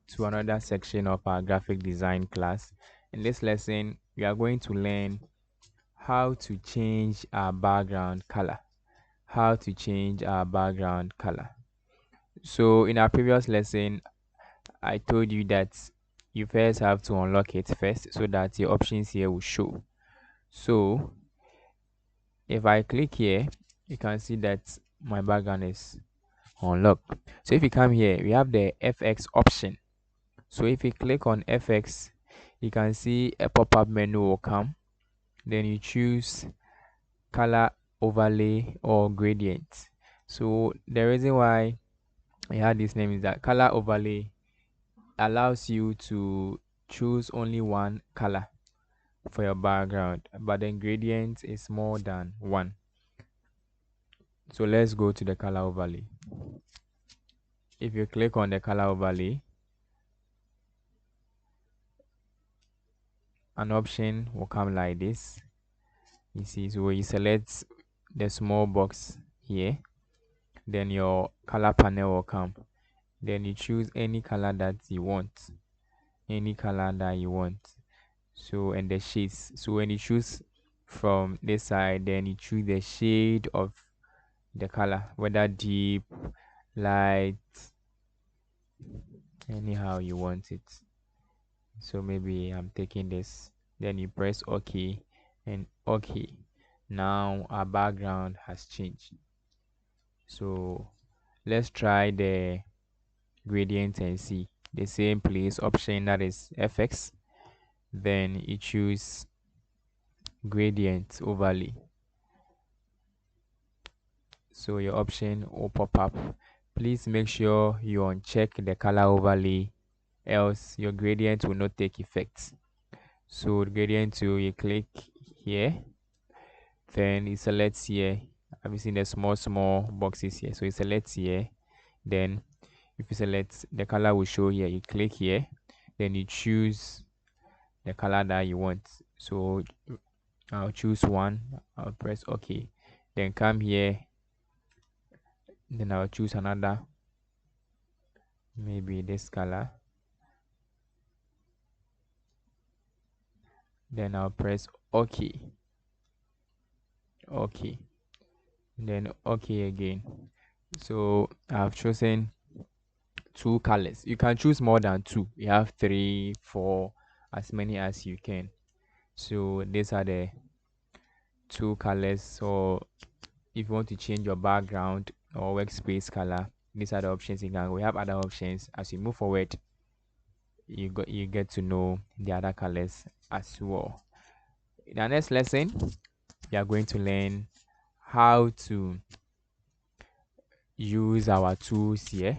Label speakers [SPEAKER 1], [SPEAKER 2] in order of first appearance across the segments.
[SPEAKER 1] to another section of our graphic design class. In this lesson, we are going to learn how to change our background color. How to change our background color. So in our previous lesson, I told you that you first have to unlock it first so that your options here will show. So if I click here, you can see that my background is unlocked. So if you come here, we have the FX option. So if you click on FX, you can see a pop-up menu will come. Then you choose color overlay or gradient. So the reason why I had this name is that color overlay allows you to choose only one color for your background, but then gradient is more than one. So let's go to the color overlay. If you click on the color overlay, an option will come like this. You see, so you select the small box here, then your color panel will come. Then you choose any color that you want, so and the shades. So when you choose from this side, then you choose the shade of the color, whether deep, light, anyhow you want it. So maybe I'm taking this, then you press OK and OK. Now our background has changed. So let's try the gradient and see the same place option, that is FX. Then you choose gradient overlay. So your option will pop up. Please make sure you uncheck the color overlay, else your gradient will not take effect. So the gradient tool, you click here, then you select here. Have you seen the small boxes here? So you select here, then if you select, the color will show here. You click here, then you choose the color that you want. So I'll choose one, I'll press OK, then come here, then I'll choose another, maybe this color, then I'll press OK, then OK again. So I've chosen two colors. You can choose more than two. You have 3, 4, as many as you can. So these are the two colors. So if you want to change your background or workspace color, these are the options you can. We have other options. As you move forward, you get to know the other colors as well. In the next lesson, we are going to learn how to use our tools here,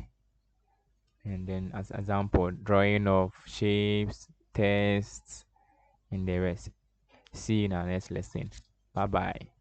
[SPEAKER 1] and then as example, drawing of shapes, tests, and the rest. See you in our next lesson. Bye bye.